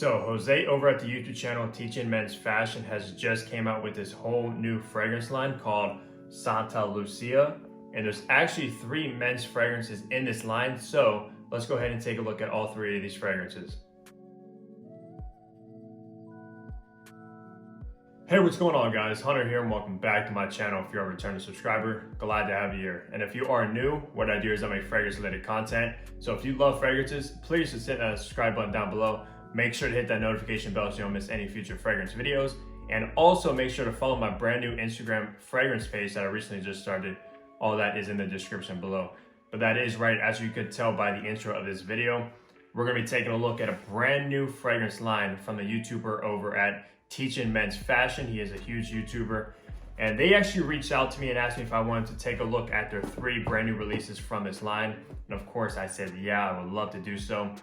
So Jose over at the YouTube channel Teaching Men's Fashion has just came out with this whole new fragrance line called Santa Lucia. And there's actually 3 men's fragrances in this line. So let's go ahead and take a look at all 3 of these fragrances. Hey, what's going on guys? Hunter here and welcome back to my channel. If you're a returning subscriber, glad to have you here. And if you are new, what I do is I make fragrance related content. So if you love fragrances, please just hit that subscribe button down below. Make sure to hit that notification bell so you don't miss any future fragrance videos. And also make sure to follow my brand new Instagram fragrance page that I recently just started. All that is in the description below. But that is right, as you could tell by the intro of this video, we're gonna be taking a look at a brand new fragrance line from the YouTuber over at Teaching Men's Fashion. He is a huge YouTuber. And they actually reached out to me and asked me if I wanted to take a look at their 3 brand new releases from this line. And of course I said, yeah, I would love to do so.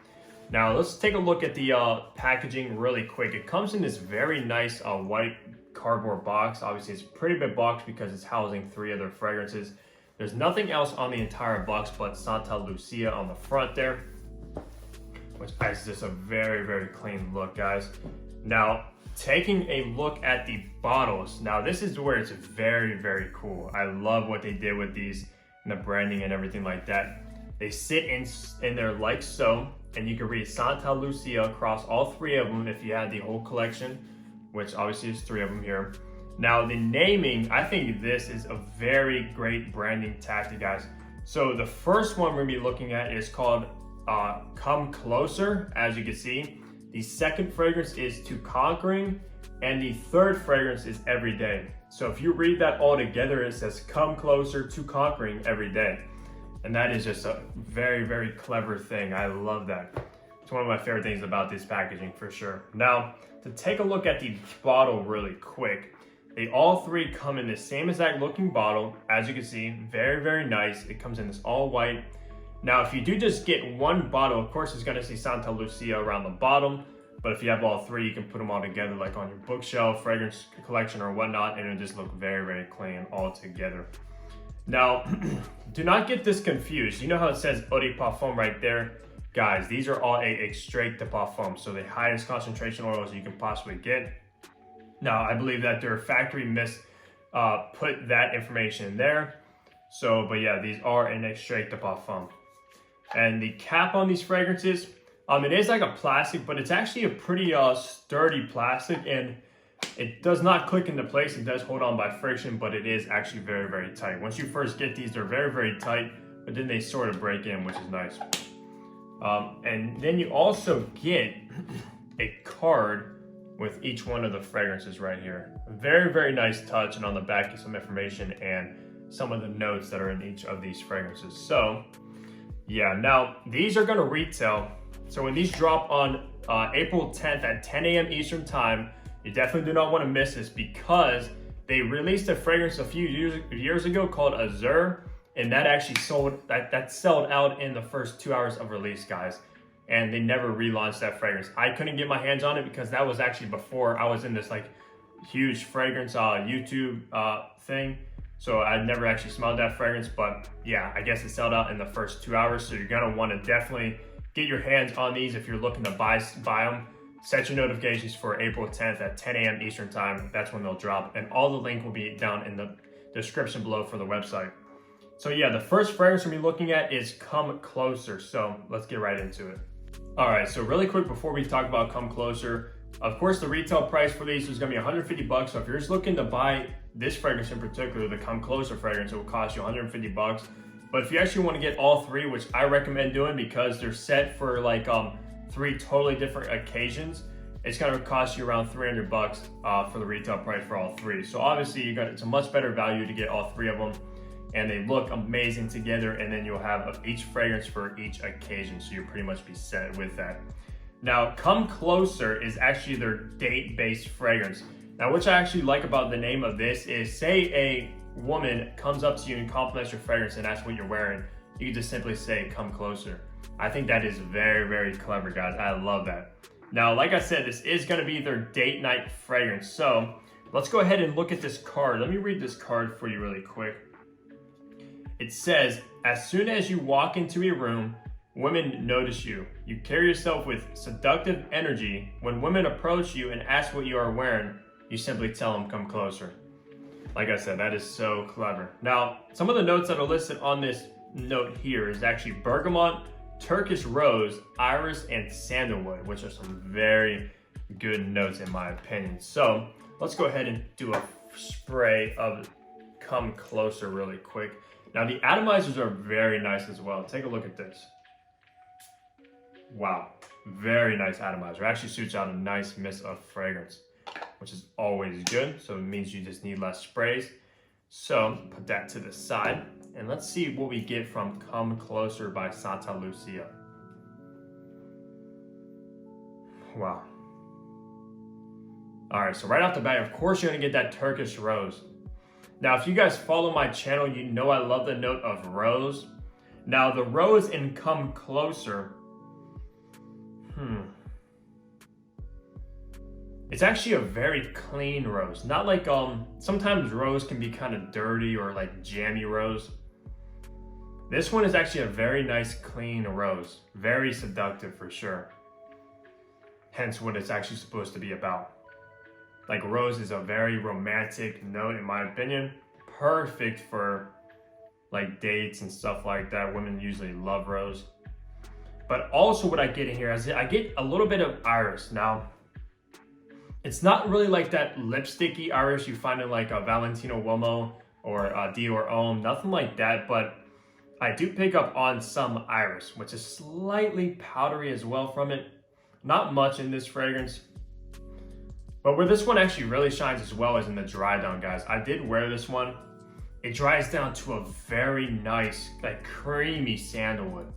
Now let's take a look at the packaging really quick. It comes in this very nice white cardboard box. Obviously it's a pretty big box because it's housing 3 other fragrances. There's nothing else on the entire box but Santa Lucia on the front there, which is just a very, very clean look, guys. Now, taking a look at the bottles. Now this is where it's very, very cool. I love what they did with these and the branding and everything like that. They sit in there like so, and you can read Santa Lucia across all 3 of them if you had the whole collection, which obviously is 3 of them here. Now the naming, I think this is a very great branding tactic, guys. So the first one we're gonna be looking at is called Come Closer, as you can see. The second fragrance is To Conquering, and the third fragrance is Every Day. So if you read that all together, it says Come Closer to Conquering Every Day. And that is just a very, very clever thing. I love that. It's one of my favorite things about this packaging for sure. Now, to take a look at the bottle really quick, they all 3 come in the same exact looking bottle. As you can see, very, very nice. It comes in this all white. Now, if you do just get one bottle, of course, it's gonna say Santa Lucia around the bottom. But if you have all 3, you can put them all together like on your bookshelf, fragrance collection or whatnot, and it'll just look very, very clean all together. Now, do not get this confused. You know how it says Eau de Parfum right there? Guys, these are all extrait de parfum, so the highest concentration oils you can possibly get. Now, I believe that their factory put that information in there. So, but yeah, these are an extrait de parfum. And the cap on these fragrances, it is like a plastic, but it's actually a pretty sturdy plastic, and it does not click into place. It does hold on by friction, but it is actually very, very tight. Once you first get these, they're very, very tight, but then they sort of break in, which is nice. And then you also get a card with each one of the fragrances right here. Very, very nice touch, and on the back is some information and some of the notes that are in each of these fragrances. So yeah, now these are gonna retail. So when these drop on April 10th at 10 a.m. Eastern time, you definitely do not want to miss this because they released a fragrance a few years ago called Allure, and that actually sold out in the first 2 hours of release, guys. And they never relaunched that fragrance. I couldn't get my hands on it because that was actually before I was in this like huge fragrance YouTube thing. So I never actually smelled that fragrance, but yeah, I guess it sold out in the first 2 hours. So you're gonna want to definitely get your hands on these if you're looking to buy them. Set your notifications for April 10th at 10 a.m. Eastern time. That's when they'll drop. And all the link will be down in the description below for the website. So yeah, the first fragrance we'll be looking at is Come Closer. So let's get right into it. All right, so really quick before we talk about Come Closer, of course, the retail price for these is gonna be 150 bucks. So if you're just looking to buy this fragrance in particular, the Come Closer fragrance, it will cost you 150 bucks. But if you actually want to get all 3, which I recommend doing because they're set for like 3 totally different occasions, it's gonna cost you around 300 bucks for the retail price for all 3. So obviously it's a much better value to get all 3 of them, and they look amazing together, and then you'll have each fragrance for each occasion, so you'll pretty much be set with that. Now, Come Closer is actually their date-based fragrance. Now, which I actually like about the name of this is, say a woman comes up to you and compliments your fragrance and that's what you're wearing, you can just simply say Come Closer. I think that is very, very clever, guys. I love that. Now, like I said, this is gonna be their date night fragrance. So let's go ahead and look at this card. Let me read this card for you really quick. It says, as soon as you walk into a room, women notice you. You carry yourself with seductive energy. When women approach you and ask what you are wearing, you simply tell them, come closer. Like I said, that is so clever. Now, some of the notes that are listed on this note here is actually bergamot, Turkish rose, iris, and sandalwood, which are some very good notes in my opinion. So let's go ahead and do a spray of come closer really quick. Now the atomizers are very nice as well. Take a look at this. Wow, very nice atomizer. Actually shoots out a nice mist of fragrance, which is always good. So it means you just need less sprays. So put that to the side. And let's see what we get from Come Closer by Santa Lucia. Wow. All right, so right off the bat, of course you're gonna get that Turkish rose. Now, if you guys follow my channel, you know I love the note of rose. Now, the rose in Come Closer, it's actually a very clean rose. Not like, sometimes rose can be kind of dirty or like jammy rose. This one is actually a very nice clean rose. Very seductive for sure. Hence what it's actually supposed to be about. Like rose is a very romantic note in my opinion. Perfect for like dates and stuff like that. Women usually love rose. But also what I get in here is I get a little bit of iris. Now, it's not really like that lipsticky iris you find in like a Valentino Uomo or a Dior Homme, nothing like that, but I do pick up on some iris, which is slightly powdery as well from it. Not much in this fragrance. But where this one actually really shines as well is in the dry down, guys. I did wear this one. It dries down to a very nice, like creamy sandalwood.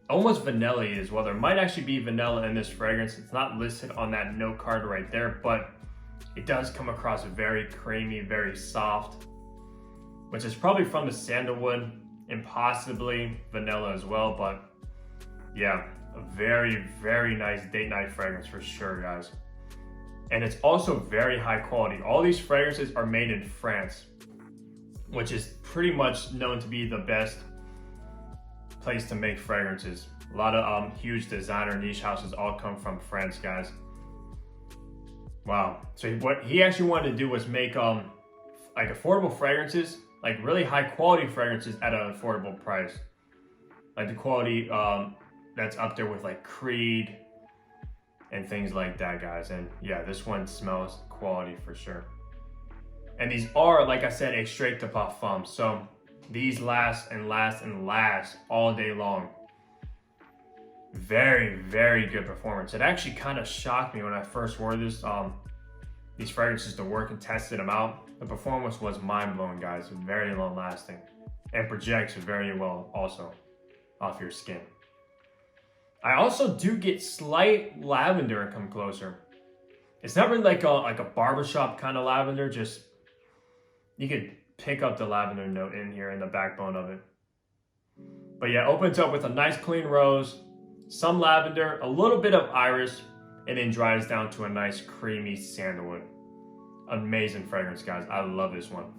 Almost vanilla-y as well. There might actually be vanilla in this fragrance. It's not listed on that note card right there, but it does come across very creamy, very soft, which is probably from the sandalwood and possibly vanilla as well. But yeah, a very, very nice date night fragrance for sure, guys. And it's also very high quality. All these fragrances are made in France, which is pretty much known to be the best place to make fragrances. A lot of huge designer niche houses all come from France, guys. Wow. So what he actually wanted to do was make like affordable fragrances, like really high quality fragrances at an affordable price. Like the quality that's up there with like Creed and things like that, guys. And yeah, this one smells quality for sure. And these are, like I said, extrait de parfum. So these last and last and last all day long. Very, very good performance. It actually kind of shocked me when I first wore this, these fragrances to work and tested them out. The performance was mind-blowing, guys. Very long lasting and projects very well also off your skin. I also do get slight lavender and Come Closer. It's not really like a barbershop kind of lavender, just you could pick up the lavender note in here in the backbone of it. But yeah, opens up with a nice clean rose, some lavender, a little bit of iris, and then dries down to a nice creamy sandalwood. Amazing fragrance, guys. I love this one.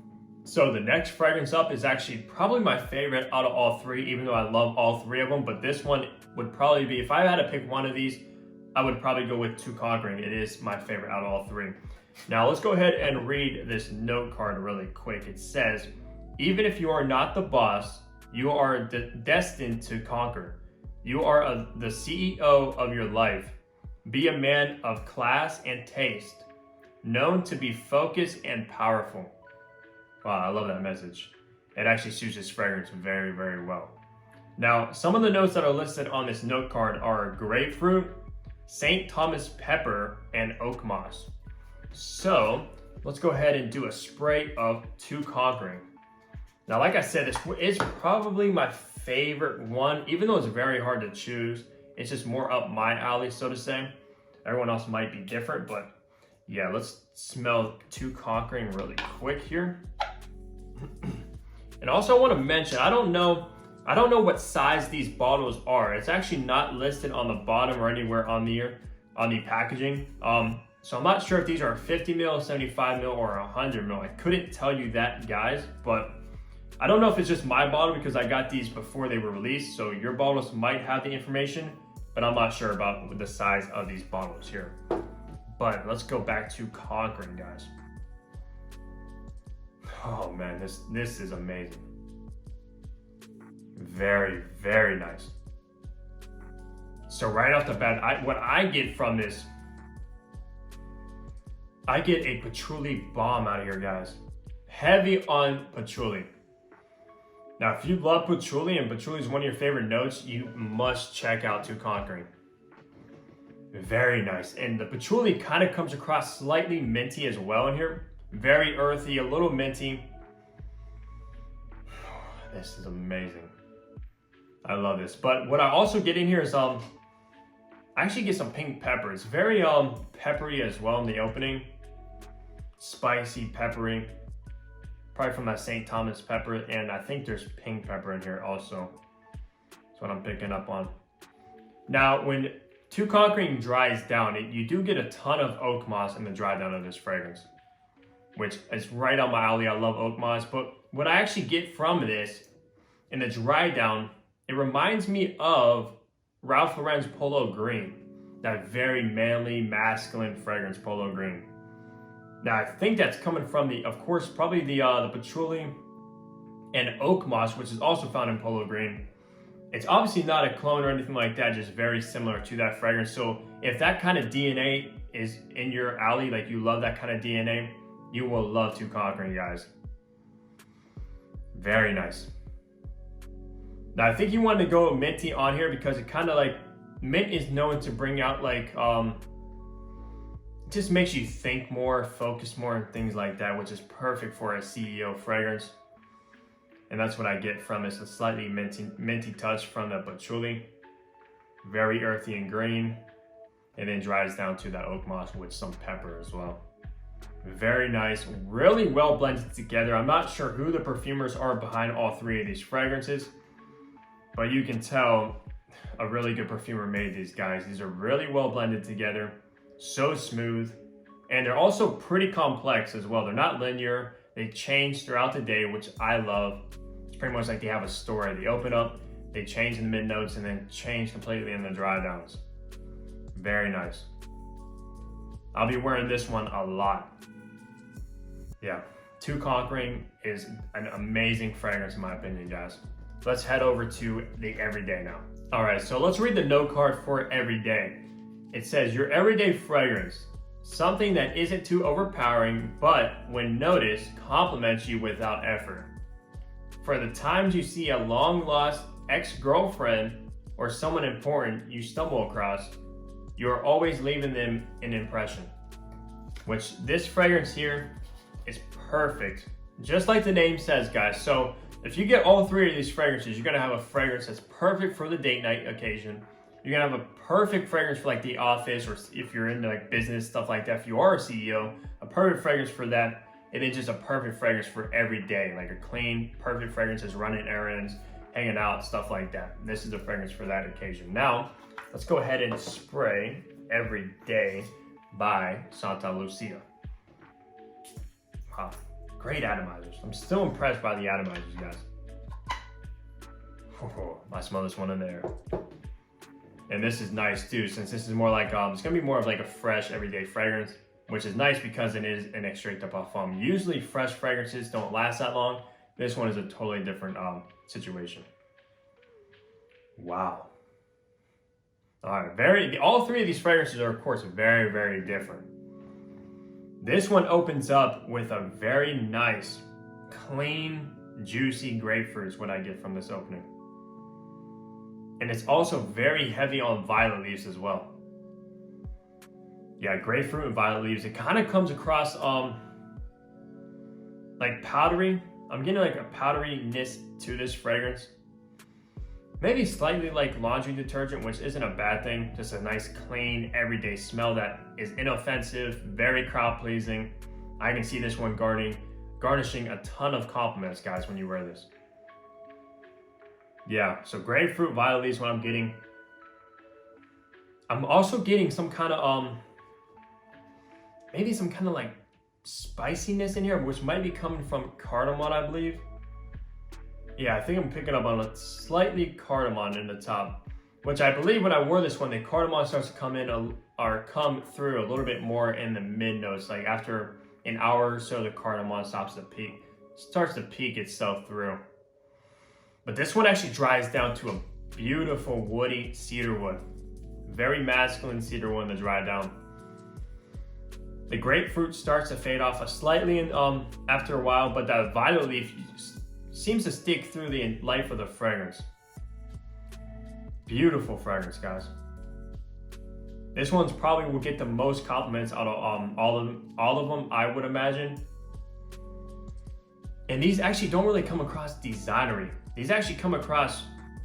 So the next fragrance up is actually probably my favorite out of all three, even though I love all three of them. But this one would probably be, if I had to pick one of these, I would probably go with Tout Conquering. It is my favorite out of all three. Now let's go ahead and read this note card really quick. It says, even if you are not the boss, you are destined to conquer. You are the CEO of your life. Be a man of class and taste, known to be focused and powerful. Wow, I love that message. It actually suits this fragrance very, very well. Now, some of the notes that are listed on this note card are grapefruit, St. Thomas pepper, and oak moss. So let's go ahead and do a spray of Tout Conquering. Now, like I said, this is probably my favorite one, even though it's very hard to choose. It's just more up my alley, so to say. Everyone else might be different, but yeah, let's smell Tout Conquering really quick here. And also I want to mention, I don't know what size these bottles are. It's actually not listed on the bottom or anywhere on the packaging. So I'm not sure if these are 50 ml, 75 ml, or 100 ml. I couldn't tell you that, guys, but I don't know if it's just my bottle because I got these before they were released, so your bottles might have the information, but I'm not sure about the size of these bottles here. But let's go back to conquering, guys. Oh man, this is amazing. Very, very nice. So right off the bat, what I get from this, I get a patchouli bomb out of here, guys. Heavy on patchouli. Now, if you love patchouli and patchouli is one of your favorite notes, you must check out To Conquering. Very nice. And the patchouli kind of comes across slightly minty as well in here. Very earthy, a little minty. This is amazing. I love this. But what I also get in here is I actually get some pink pepper. It's very peppery as well in the opening. Spicy, peppery. Probably from that St. Thomas pepper, and I think there's pink pepper in here also. That's what I'm picking up on. Now, when To Conquering dries down, you do get a ton of oak moss in the dry down of this fragrance, which is right on my alley. I love oak moss, but what I actually get from this in the dry down, it reminds me of Ralph Lauren's Polo Green, that very manly, masculine fragrance, Polo Green. Now, I think that's coming from of course, probably the patchouli and oak moss, which is also found in Polo Green. It's obviously not a clone or anything like that, just very similar to that fragrance. So if that kind of DNA is in your alley, like you love that kind of DNA, you will love To Conquering, guys. Very nice. Now, I think you want to go minty on here because it kind of like, mint is known to bring out like, it just makes you think more, focus more, and things like that, which is perfect for a CEO fragrance. And that's what I get from it. It's a slightly minty touch from the patchouli. Very earthy and green. And then dries down to that oak moss with some pepper as well. Very nice, really well blended together. I'm not sure who the perfumers are behind all three of these fragrances, but you can tell a really good perfumer made these guys. These are really well blended together. So smooth, and they're also pretty complex as well. They're not linear. They change throughout the day, which I love. It's pretty much like they have a story. They open up, they change in the mid notes, and then change completely in the dry downs. Very nice. I'll be wearing this one a lot. Yeah, To Conquering is an amazing fragrance in my opinion, guys. Let's head over to the everyday now. All right, so let's read the note card for everyday. It says, your everyday fragrance, something that isn't too overpowering, but when noticed, compliments you without effort. For the times you see a long-lost ex-girlfriend or someone important you stumble across, you are always leaving them an impression. Which this fragrance here is perfect. Just like the name says, guys. So if you get all three of these fragrances, you're gonna have a fragrance that's perfect for the date night occasion. You're gonna have a perfect fragrance for like the office, or if you're into like business, stuff like that. If you are a CEO, a perfect fragrance for that. And then just a perfect fragrance for every day, like a clean, perfect fragrance is running errands, hanging out, stuff like that. This is a fragrance for that occasion. Now, let's go ahead and spray Every Day by Santa Lucia. Wow, great atomizers. I'm still impressed by the atomizers, guys. Oh, I smell this one in there. And this is nice too, since this is more like, it's gonna be more of like a fresh everyday fragrance, which is nice because it is an extrait de parfum. Usually fresh fragrances don't last that long. This one is a totally different situation. Wow. All right, all three of these fragrances are of course very, very different. This one opens up with a very nice, clean, juicy grapefruit is what I get from this opening. And it's also very heavy on violet leaves as well. Yeah, grapefruit and violet leaves. It kind of comes across like powdery. I'm getting like a powderiness to this fragrance. Maybe slightly like laundry detergent, which isn't a bad thing. Just a nice, clean, everyday smell that is inoffensive, very crowd pleasing. I can see this one garnishing a ton of compliments, guys, when you wear this. Yeah, so grapefruit, violet leaves, what I'm getting. I'm also getting some kind of maybe some kind of like spiciness in here, which might be coming from cardamom, I believe. Yeah, I think I'm picking up on a slightly cardamom in the top, which I believe when I wore this one, the cardamom starts to come in or come through a little bit more in the mid notes. Like after an hour or so, the cardamom starts to peek itself through. But this one actually dries down to a beautiful woody cedar wood. Very masculine cedar wood to dry down. The grapefruit starts to fade off slightly after a while, but that violet leaf seems to stick through the life of the fragrance. Beautiful fragrance, guys. This one's probably will get the most compliments out of all of them, I would imagine. And these actually don't really come across designery. These actually come across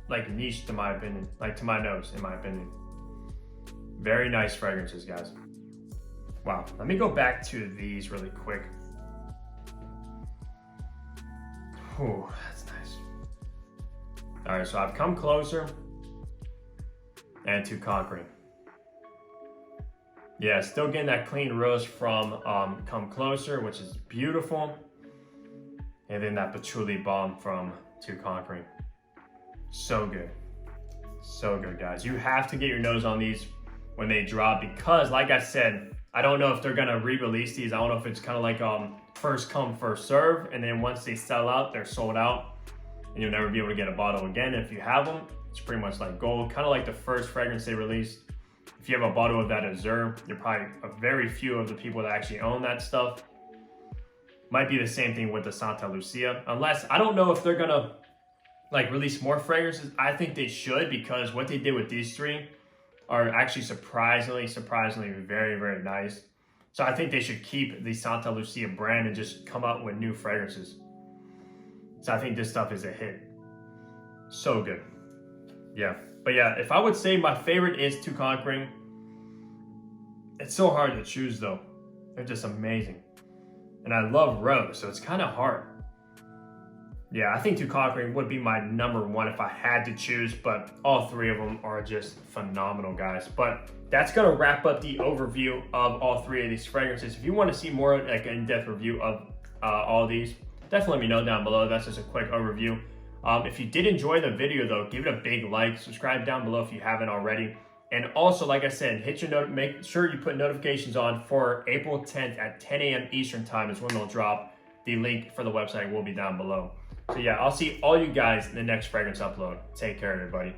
like niche, to my opinion, like to my nose, in my opinion. Very nice fragrances, guys. Wow, let me go back to these really quick. Oh, that's nice. All right, so I've come closer and to conquering. Yeah, still getting that clean rose from Come Closer, which is beautiful. And then that patchouli balm from To Conquering. So good. So good, guys. You have to get your nose on these when they drop because, like I said, I don't know if they're gonna re-release these. I don't know if it's kind of like first come, first serve. And then once they sell out, they're sold out. And you'll never be able to get a bottle again. If you have them, it's pretty much like gold. Kind of like the first fragrance they released. If you have a bottle of that Azure, you're probably a very few of the people that actually own that stuff. Might be the same thing with the Santa Lucia. Unless, I don't know if they're gonna like release more fragrances. I think they should, because what they did with these three are actually surprisingly very, very nice. So I think they should keep the Santa Lucia brand and just come out with new fragrances. So I think this stuff is a hit. So good. Yeah. But yeah, if I would say my favorite is To Conquering, it's so hard to choose though. They're just amazing. And I love rose, so it's kind of hard. Yeah, I think To Conquering would be my number one if I had to choose, but all three of them are just phenomenal, guys. But that's gonna wrap up the overview of all three of these fragrances. If you want to see more like an in-depth review of all these, definitely let me know down below. That's just a quick overview. If you did enjoy the video though, give it a big like, subscribe down below if you haven't already. And also, like I said, hit your note, make sure you put notifications on for April 10th at 10 a.m. Eastern time is when they'll drop. The link for the website will be down below. So yeah, I'll see all you guys in the next fragrance upload. Take care, everybody.